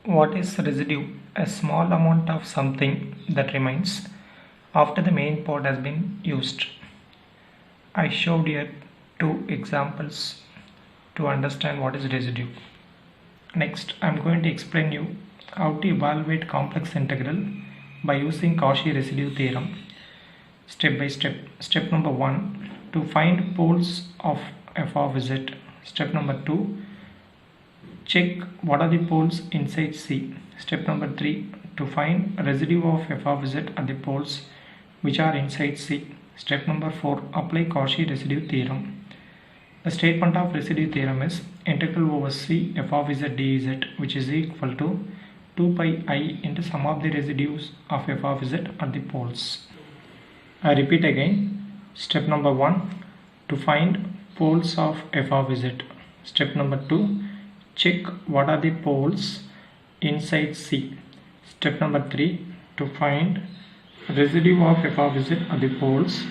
What is residue? A small amount of something that remains after the main part has been used. I showed here two examples to understand what is residue. Next, I am going to explain you how to evaluate complex integral by using Cauchy residue theorem step by step. Step number 1, to find poles of f of z. Step number 2, check what are the poles inside C. Step number 3, to find residue of f of z at the poles which are inside C. Step number 4, apply Cauchy residue theorem. The statement of residue theorem is integral over C f of z dz, which is equal to 2 pi I into sum of the residues of f of z at the poles. I repeat again. Step number 1, to find poles of f of z. Step number 2, check what are the poles inside C. Step number 3, to find residue of f of z at the poles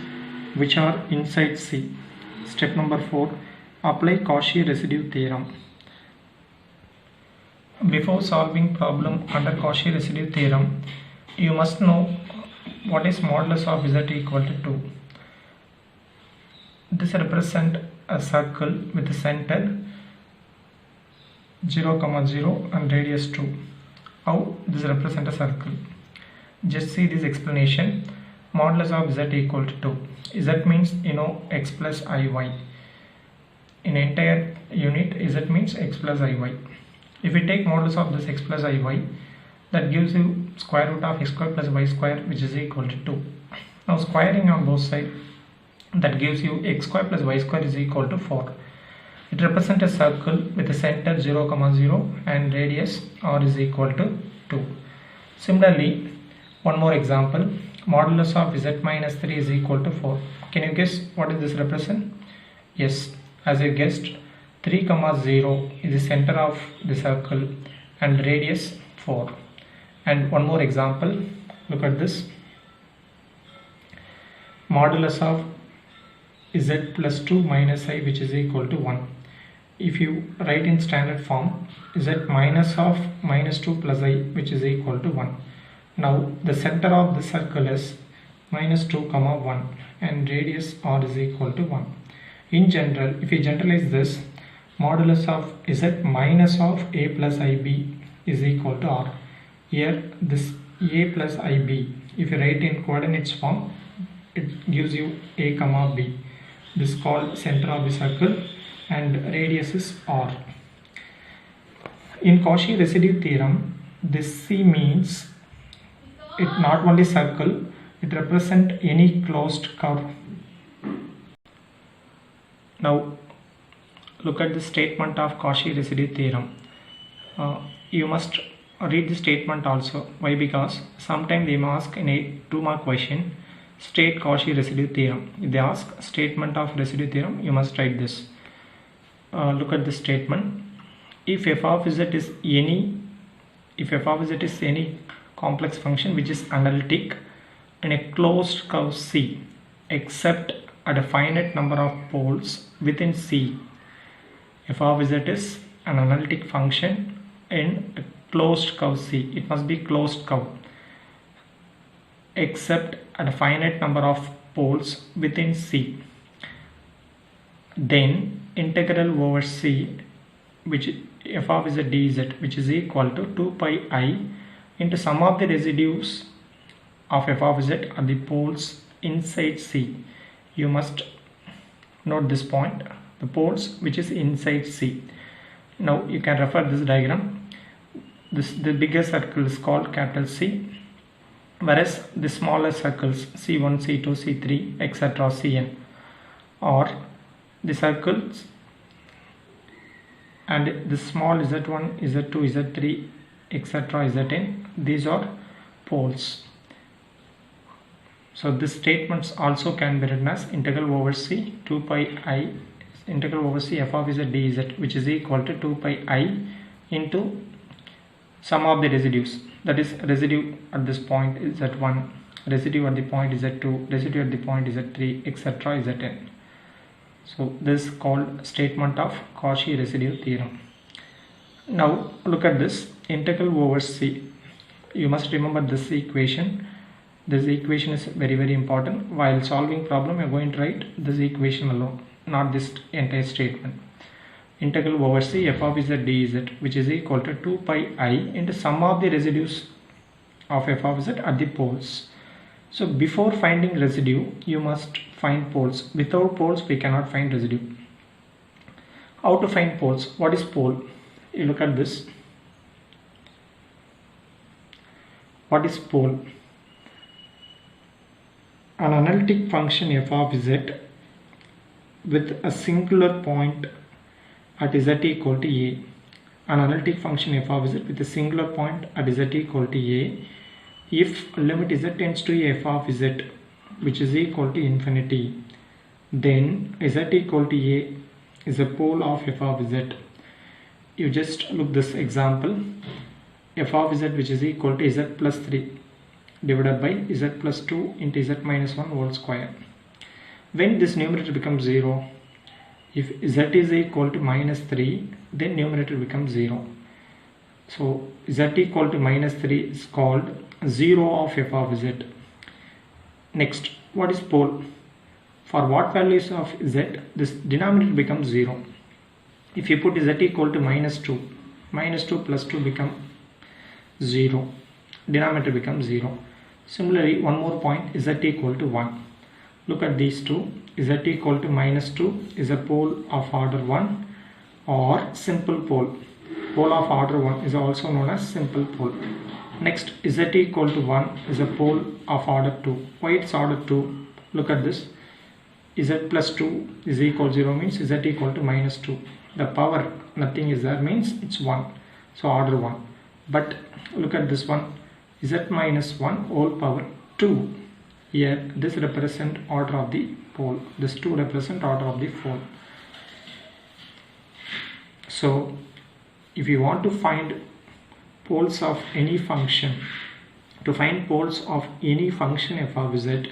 which are inside C. Step number 4, apply Cauchy residue theorem. Before solving problem under Cauchy residue theorem, you must know what is modulus of z equal to 2. This represents a circle with the center 0, 0 and radius 2. How this represents a circle? Just see this explanation. Modulus of z equal to 2. Z means x plus iy. In entire unit, z means x plus iy. If we take modulus of this x plus iy, that gives you square root of x square plus y square, which is equal to 2. Now squaring on both sides, that gives you x square plus y square is equal to 4. It represents a circle with a center 0, 0 and radius r is equal to 2. Similarly, one more example. Modulus of z minus 3 is equal to 4. Can you guess what is this represent? Yes, as you guessed, 3, 0 is the center of the circle and radius 4. And one more example. Look at this. Modulus of z plus 2 minus I, which is equal to 1. If you write in standard form, z minus of minus 2 plus I, which is equal to 1. Now the center of the circle is minus 2, 1 and radius r is equal to 1. In general, if you generalize this, modulus of z minus of a plus ib is equal to r. Here this a plus ib, if you write in coordinates form, it gives you a, b. This is called center of the circle and radius is r. In Cauchy residue theorem, this C means it not only circle, it represents any closed curve. Now look at the statement of Cauchy residue theorem. You must read the statement also. Why? Because sometimes they may ask in a 2-mark question, state Cauchy residue theorem. If they ask statement of residue theorem, you must write this. Look at the statement. If f of z is any complex function which is analytic in a closed curve C, except at a finite number of poles within C, f of z is an analytic function in a closed curve C. It must be closed curve except at a finite number of poles within C. Then integral over C, which f of z dz, which is equal to 2 pi I into sum of the residues of f of z at the poles inside C. You must note this point, the poles which is inside C. Now you can refer this diagram. The bigger circle is called capital C, whereas the smaller circles C1, C2, C3, etc. Cn are the circles, and the small z1, z2, z3, etc. zn, these are poles. So this statements also can be written as integral over C 2 pi I integral over C f of z dz, which is equal to 2 pi I into sum of the residues, that is residue at this point is z1, residue at the point is z2, residue at the point is z3, etc. zn. So this is called statement of Cauchy residue theorem. Now look at this. integral over c. You must remember this equation. This equation is very important. While solving problem, you are going to write this equation alone, not this entire statement. Integral over c f of z dz, which is equal to 2 pi I into sum of the residues of f of z at the poles. So before finding residue, you must find poles. Without poles, we cannot find residue. How to find poles? What is pole? You look at this. What is pole? An analytic function f of z with a singular point at z equal to a. An analytic function f of z with a singular point at z equal to a if limit z tends to f of z, which is equal to infinity, then z equal to a is a pole of f of z. You just look this example. F of z, which is equal to z plus 3 divided by z plus 2 into z minus 1 whole square. When this numerator becomes 0, if z is equal to minus 3, then numerator becomes 0. So z equal to minus 3 is called 0 of f of z. Next, what is pole? For what values of z, this denominator becomes 0. If you put z equal to minus 2 plus 2 become 0. Denominator becomes 0. Similarly, one more point, z equal to 1. Look at these two. Z equal to minus 2 is a pole of order 1 or simple pole. Pole of order 1 is also known as simple pole. Next, z equal to 1 is a pole of order 2. Why it's order 2? Look at this. Z plus 2 is equal to 0 means z equal to minus 2. The power, nothing is there, means it's 1. So order 1. But look at this one. Z minus 1 whole power 2. Here this represent order of the pole. This 2 represent order of the pole. So if you want to find poles of any function, to find poles of any function f of z,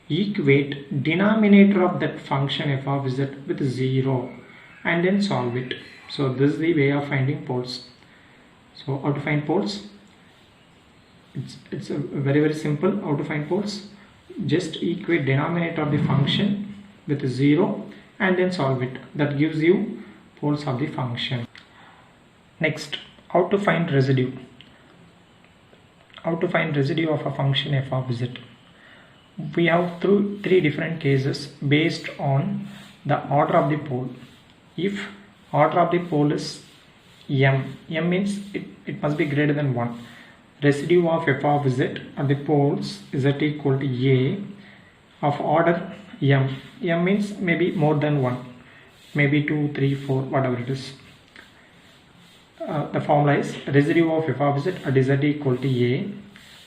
equate denominator of that function f of z with 0 and then solve it. So this is the way of finding poles. So how to find poles? It's very simple. How to find poles? Just equate denominator of the function with 0 and then solve it. That gives you poles of the function. Next, how to find residue? How to find residue of a function f of z? We have three different cases based on the order of the pole. If order of the pole is m means it must be greater than 1. Residue of f of z at the poles z equal to a of order m. M means maybe more than 1, maybe 2, 3, 4, whatever it is. The formula is residue of f of z at z equal to a,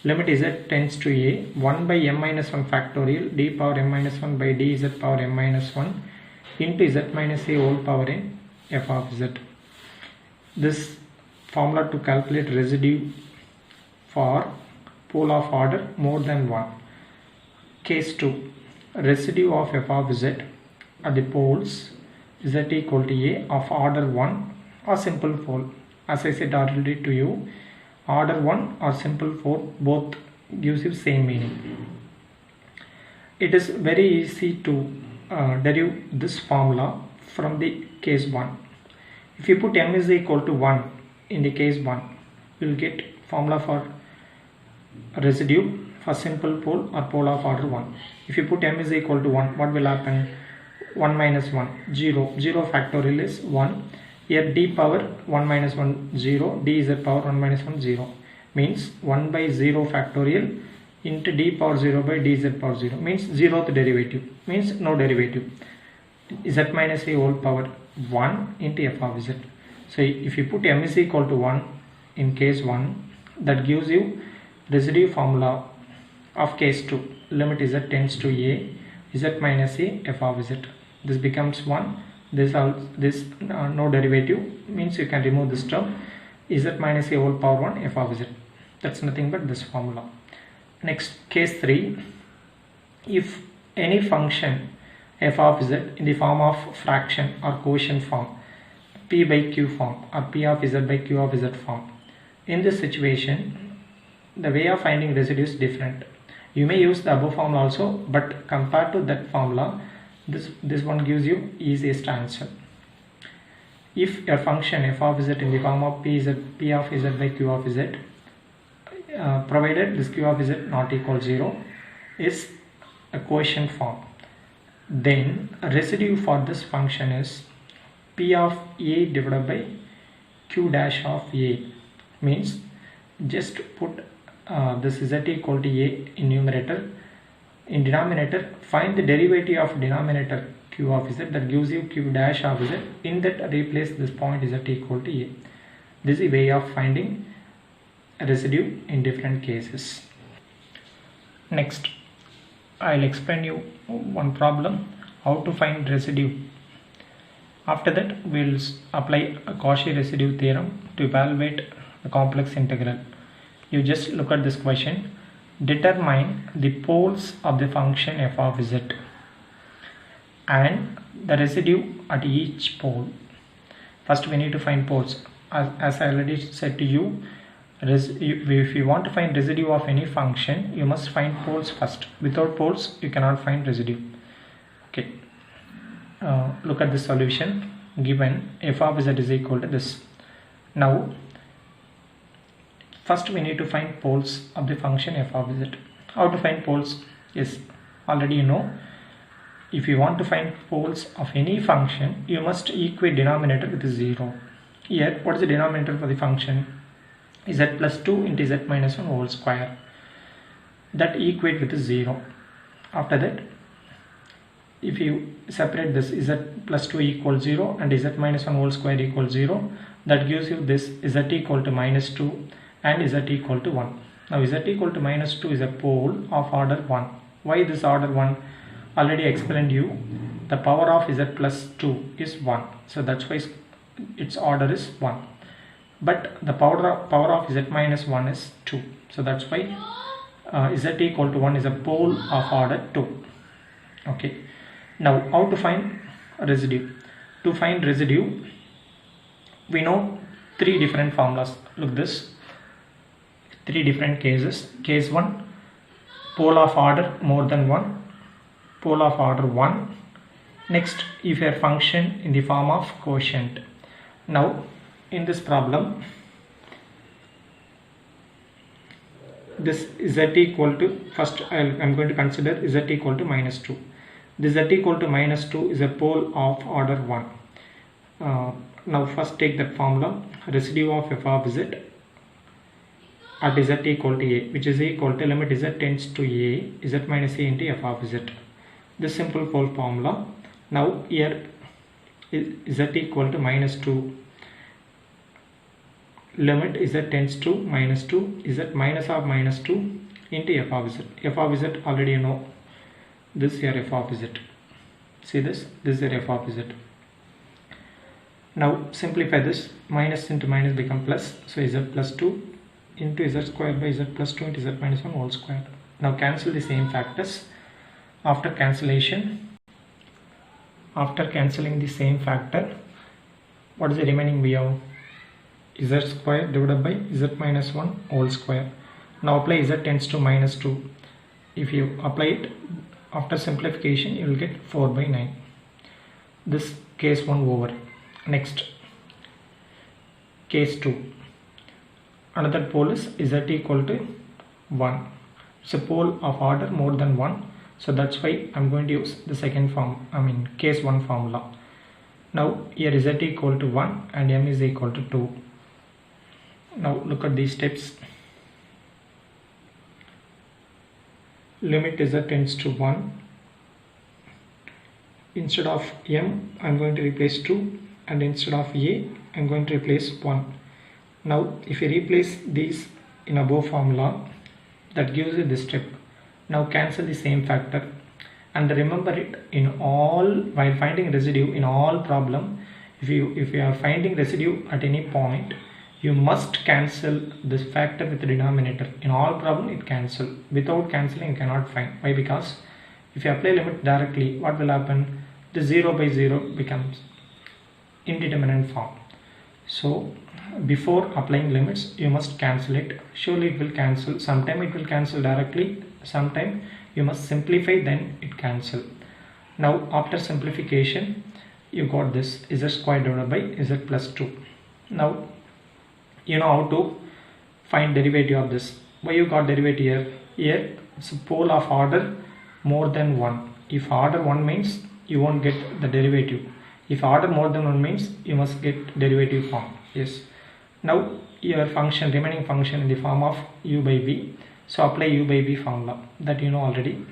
limit z tends to a, 1 by m minus 1 factorial d power m minus 1 by dz power m minus 1 into z minus a whole power n f of z. This formula to calculate residue for pole of order more than 1. Case 2, residue of f of z at the poles z equal to a of order 1 or simple pole. As I said already to you, order 1 or simple pole both gives you same meaning. It is very easy to derive this formula from the case 1. If you put m is equal to 1 in the case 1, you will get formula for residue for simple pole or pole of order 1. If you put m is equal to 1, what will happen? 1 minus 1, 0. 0 factorial is 1. Here d power 1 minus 1, 0. dz power 1 minus 1, 0. Means 1 by 0 factorial into d power 0 by dz power 0. Means 0th derivative. Means no derivative. Z minus a whole power 1 into f of z. So if you put m is equal to 1 in case 1, that gives you residue formula of case 2. Limit z tends to a, z minus a f of z. This becomes 1. This no derivative means you can remove this term. Z minus a whole power 1 f of z. That's nothing but this formula. Next, case 3. If any function f of z in the form of fraction or quotient form, p by q form or p of z by q of z form, In this situation, the way of finding residue is different. You may use the above formula also, but compared to that formula, this one gives you easiest answer. If your function f of z in the form of p of z by q of z, provided this q of z not equal 0, is a quotient form, then residue for this function is p of a divided by q dash of a. Means just put this z equal to a in numerator. In denominator, find the derivative of denominator q of z, that gives you q dash of z. In that, replace this point z equal to a. This is a way of finding residue in different cases. Next, I'll explain you one problem, how to find residue. After that, we'll apply a Cauchy residue theorem to evaluate a complex integral. You just look at this question. Determine the poles of the function f of z and the residue at each pole. First, we need to find poles. As I already said to you, if you want to find residue of any function, you must find poles first. Without poles, you cannot find residue. Okay. Look at the solution. Given f of z is equal to this. Now, first we need to find poles of the function f of z. How to find poles? Yes, already you know. If you want to find poles of any function, you must equate denominator with 0. Here, what is the denominator for the function? Z plus 2 into z minus 1 whole square. That equate with 0. After that, if you separate this, z plus 2 equals 0 and z minus 1 whole square equals 0, that gives you this z equal to minus 2 and z equal to 1. Now z equal to minus 2 is a pole of order 1. Why this order 1? Already explained you, the power of z plus 2 is 1. So that's why its order is 1. But the power of z minus 1 is 2. So that's why z equal to 1 is a pole of order 2. Okay. Now, how to find residue? To find residue, we know 3 different formulas. Look this. 3 different cases. Case 1, pole of order more than 1. Pole of order 1. Next, if your function in the form of quotient. Now, in this problem, this z equal to, first I am going to consider z equal to minus 2. This z equal to minus 2 is a pole of order 1. Now first take that formula, residue of f of z at z equal to a, which is equal to limit z tends to a, z minus a into f of z. This simple pole formula. Now here z equal to minus 2, limit z tends to minus 2, z minus of minus 2 into f of z. F of z already you know. This here f of z. See this? This is your f of z. Now simplify this. Minus into minus become plus. So z plus 2 into z square by z plus 2 into z minus 1 whole square. Now cancel the same factors. After cancelling the same factor, what is the remaining we have? Z square divided by z minus 1 whole square. Now apply z tends to minus 2. If you apply it after simplification, you will get 4 by 9. This case 1 over. Next, case 2. Another pole is z equal to 1. It's a pole of order more than 1. So that's why I'm going to use the case 1 formula. Now here z equal to 1 and m is equal to 2. Now look at these steps. Limit z tends to 1. Instead of m, I'm going to replace 2, and instead of a, I'm going to replace 1. Now if you replace these in above formula, that gives you this step. Now cancel the same factor, and remember it in all, while finding residue in all problem, if you are finding residue at any point, you must cancel this factor with the denominator. In all problem it cancel. Without cancelling you cannot find. Why? Because if you apply limit directly, what will happen? The 0 by 0 becomes indeterminate form. So before applying limits you must cancel it. Surely it will cancel. Sometime it will cancel directly, sometime you must simplify, then it cancel. Now after simplification you got this z square divided by z plus 2. Now you know how to find derivative of this. Why you got derivative here? Here it's a pole of order more than 1. If order 1 means you won't get the derivative. If order more than 1 means you must get derivative form. Yes. Now your function, remaining function in the form of u by v. So apply u by v formula that you know already.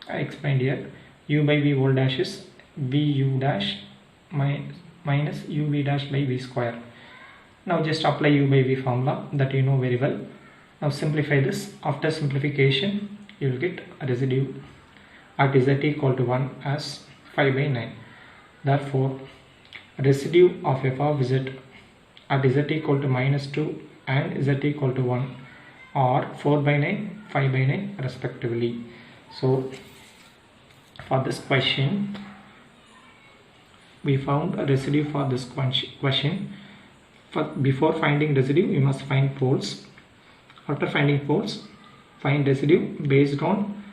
I explained here. U by v whole dash is vu dash minus uv dash by v square. Now just apply u by v formula that you know very well. Now simplify this. After simplification you will get a residue at z equal to 1 as 5 by 9. Therefore residue of f of z at z equal to minus 2 and z equal to 1 are 4 by 9, 5 by 9 respectively. So for this question we found a residue for this question. Before finding residue you must find poles. After finding poles, find residue based on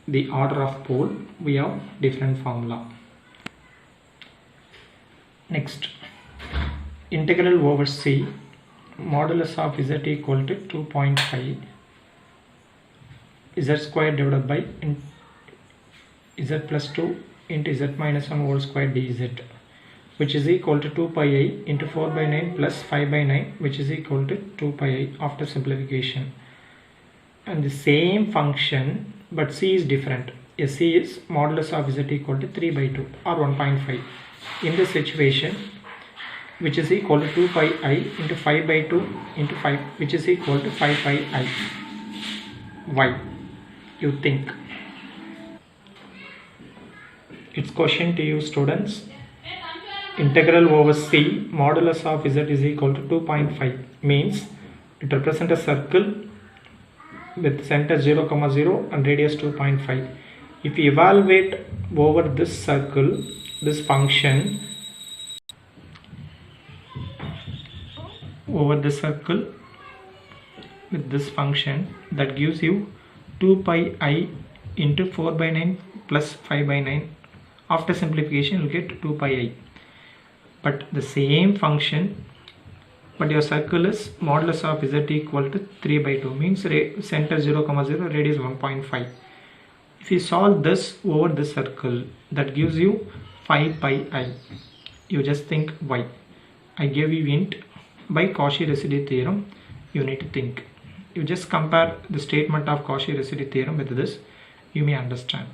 the order of pole. We have different formula. Next, integral over c modulus of z equal to 2.5 z square divided by z plus 2 into z minus 1 whole square dz, which is equal to 2 pi I into 4 by 9 plus 5 by 9, which is equal to 2 pi I after simplification. And the same function, but c is different. C is modulus of z equal to 3 by 2 or 1.5. In this situation, which is equal to 2 pi I into 5 by 2 into 5, which is equal to 5 pi I. Why? You think. It's question to you, students. Integral over c modulus of z is equal to 2.5 means it represents a circle with center 0, 0 and radius 2.5. If you evaluate over this circle, this function over the circle with this function, that gives you 2 pi I into 4 by 9 plus 5 by 9. After simplification you get 2 pi I. But the same function, but your circle is modulus of z equal to 3 by 2 means center 0, 0, radius 1.5. If you solve this over the circle, that gives you 5 pi I. You just think why. I gave you hint. By Cauchy residue theorem you need to think. You just compare the statement of Cauchy residue theorem with this, you may understand.